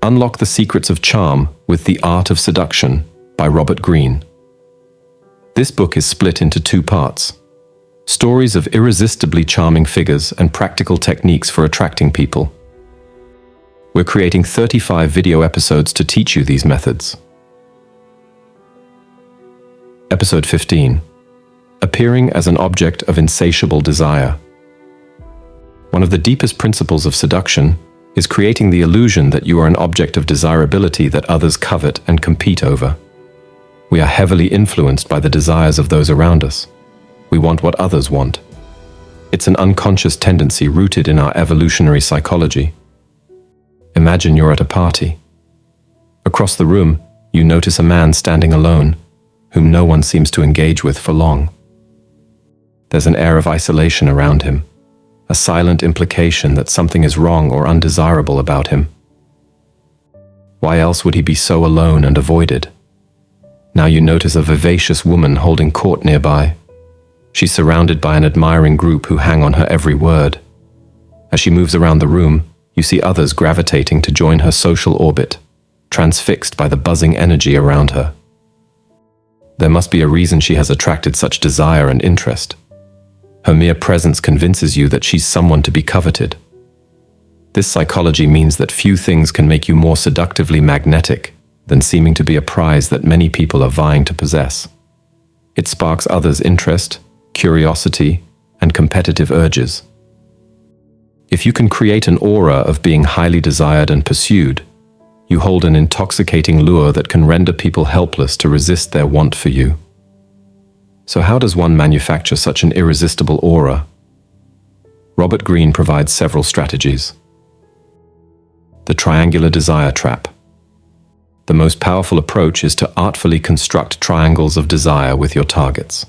Unlock the Secrets of Charm with The Art of Seduction by Robert Greene. This book is split into two parts. Stories of irresistibly charming figures and practical techniques for attracting people. We're creating 35 video episodes to teach you these methods. Episode 15. Appearing as an object of insatiable desire. One of the deepest principles of seduction is creating the illusion that you are an object of desirability that others covet and compete over. We are heavily influenced by the desires of those around us. We want what others want. It's an unconscious tendency rooted in our evolutionary psychology. Imagine you're at a party. Across the room, you notice a man standing alone, whom no one seems to engage with for long. There's an air of isolation around him, a silent implication that something is wrong or undesirable about him. Why else would he be so alone and avoided? Now you notice a vivacious woman holding court nearby. She's surrounded by an admiring group who hang on her every word. As she moves around the room, you see others gravitating to join her social orbit, transfixed by the buzzing energy around her. There must be a reason she has attracted such desire and interest. Her mere presence convinces you that she's someone to be coveted. This psychology means that few things can make you more seductively magnetic than seeming to be a prize that many people are vying to possess. It sparks others' interest, curiosity, and competitive urges. If you can create an aura of being highly desired and pursued, you hold an intoxicating lure that can render people helpless to resist their want for you. So how does one manufacture such an irresistible aura? Robert Greene provides several strategies. The triangular desire trap. The most powerful approach is to artfully construct triangles of desire with your targets.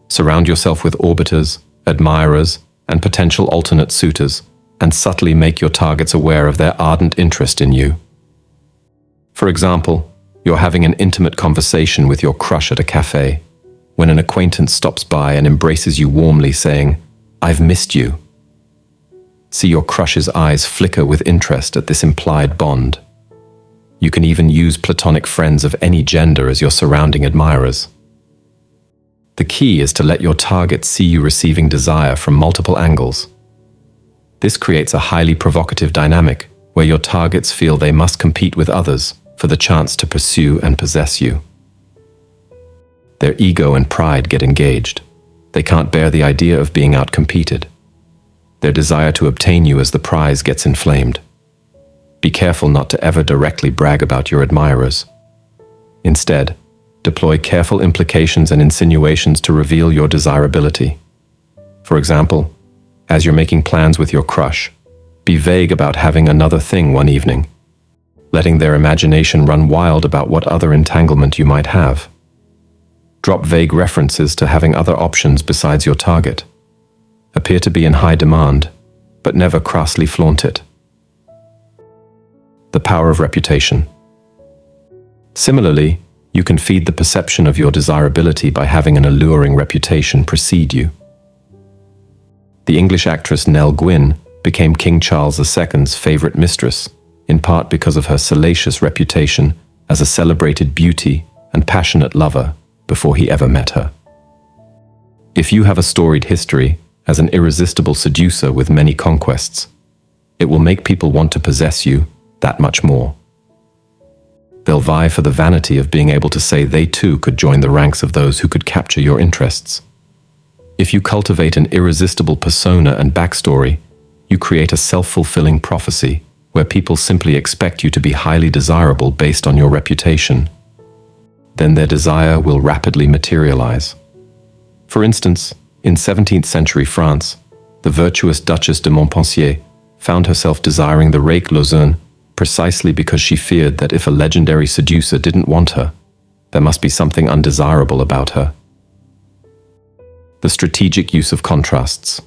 Surround yourself with orbiters, admirers, and potential alternate suitors, and subtly make your targets aware of their ardent interest in you. For example, you're having an intimate conversation with your crush at a cafe, when an acquaintance stops by and embraces you warmly, saying, "I've missed you." See your crush's eyes flicker with interest at this implied bond. You can even use platonic friends of any gender as your surrounding admirers. The key is to let your target see you receiving desire from multiple angles. This creates a highly provocative dynamic where your targets feel they must compete with others for the chance to pursue and possess you. Their ego and pride get engaged. They can't bear the idea of being outcompeted. Their desire to obtain you as the prize gets inflamed. Be careful not to ever directly brag about your admirers. Instead, deploy careful implications and insinuations to reveal your desirability. For example, as you're making plans with your crush, be vague about having another thing one evening, letting their imagination run wild about what other entanglement you might have. Drop vague references to having other options besides your target. Appear to be in high demand, but never crassly flaunt it. The power of reputation. Similarly, you can feed the perception of your desirability by having an alluring reputation precede you. The English actress Nell Gwynn became King Charles II's favorite mistress, in part because of her salacious reputation as a celebrated beauty and passionate lover before he ever met her. If you have a storied history as an irresistible seducer with many conquests, it will make people want to possess you that much more. They'll vie for the vanity of being able to say they too could join the ranks of those who could capture your interests. If you cultivate an irresistible persona and backstory, you create a self-fulfilling prophecy where people simply expect you to be highly desirable based on your reputation. Then their desire will rapidly materialize. For instance, in 17th century France, the virtuous Duchess de Montpensier found herself desiring the rake Lauzun precisely because she feared that if a legendary seducer didn't want her, there must be something undesirable about her. The strategic use of contrasts.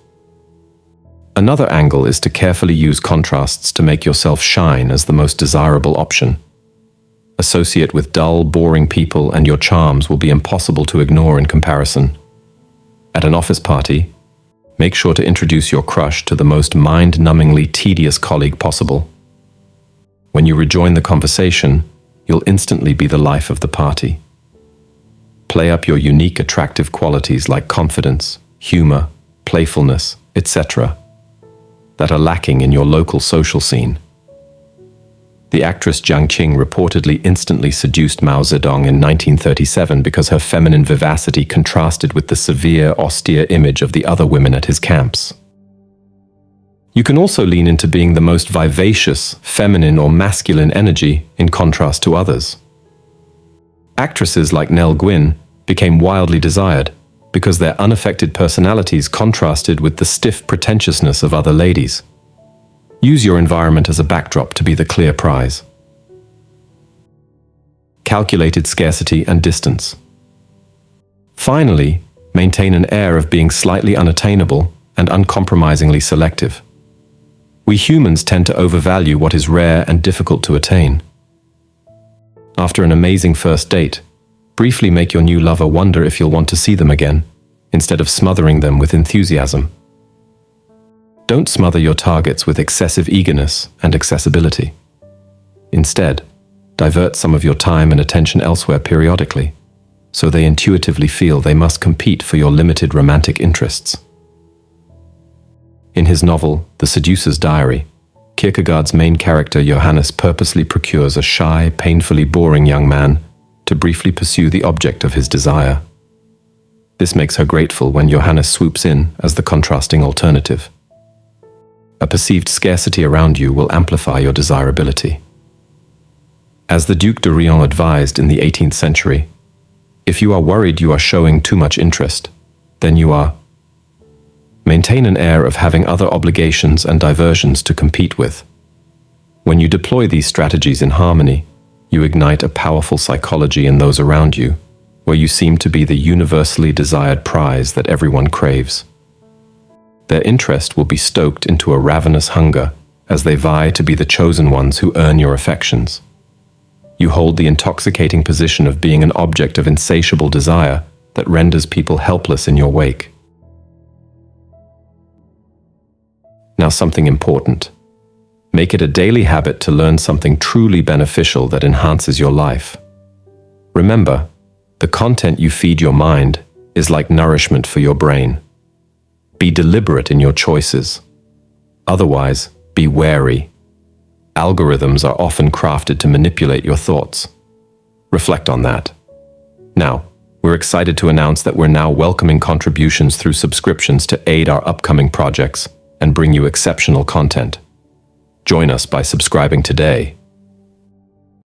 Another angle is to carefully use contrasts to make yourself shine as the most desirable option. Associate with dull, boring people and your charms will be impossible to ignore in comparison. At an office party, make sure to introduce your crush to the most mind-numbingly tedious colleague possible. When you rejoin the conversation, you'll instantly be the life of the party. Play up your unique attractive qualities like confidence, humor, playfulness, etc., that are lacking in your local social scene. The actress Jiang Qing reportedly instantly seduced Mao Zedong in 1937 because her feminine vivacity contrasted with the severe, austere image of the other women at his camps. You can also lean into being the most vivacious, feminine or masculine energy in contrast to others. Actresses like Nell Gwyn became wildly desired because their unaffected personalities contrasted with the stiff pretentiousness of other ladies. Use your environment as a backdrop to be the clear prize. Calculated scarcity and distance. Finally, maintain an air of being slightly unattainable and uncompromisingly selective. We humans tend to overvalue what is rare and difficult to attain. After an amazing first date, briefly make your new lover wonder if you'll want to see them again, instead of smothering them with enthusiasm. Don't smother your targets with excessive eagerness and accessibility. Instead, divert some of your time and attention elsewhere periodically, so they intuitively feel they must compete for your limited romantic interests. In his novel, The Seducer's Diary, Kierkegaard's main character Johannes purposely procures a shy, painfully boring young man to briefly pursue the object of his desire. This makes her grateful when Johannes swoops in as the contrasting alternative. A perceived scarcity around you will amplify your desirability. As the Duc de Rion advised in the 18th century, if you are worried you are showing too much interest, then you are. Maintain an air of having other obligations and diversions to compete with. When you deploy these strategies in harmony, you ignite a powerful psychology in those around you, where you seem to be the universally desired prize that everyone craves. Their interest will be stoked into a ravenous hunger as they vie to be the chosen ones who earn your affections. You hold the intoxicating position of being an object of insatiable desire that renders people helpless in your wake. Now, something important. Make it a daily habit to learn something truly beneficial that enhances your life. Remember, the content you feed your mind is like nourishment for your brain. Be deliberate in your choices. Otherwise, be wary. Algorithms are often crafted to manipulate your thoughts. Reflect on that. Now, we're excited to announce that we're now welcoming contributions through subscriptions to aid our upcoming projects and bring you exceptional content. Join us by subscribing today.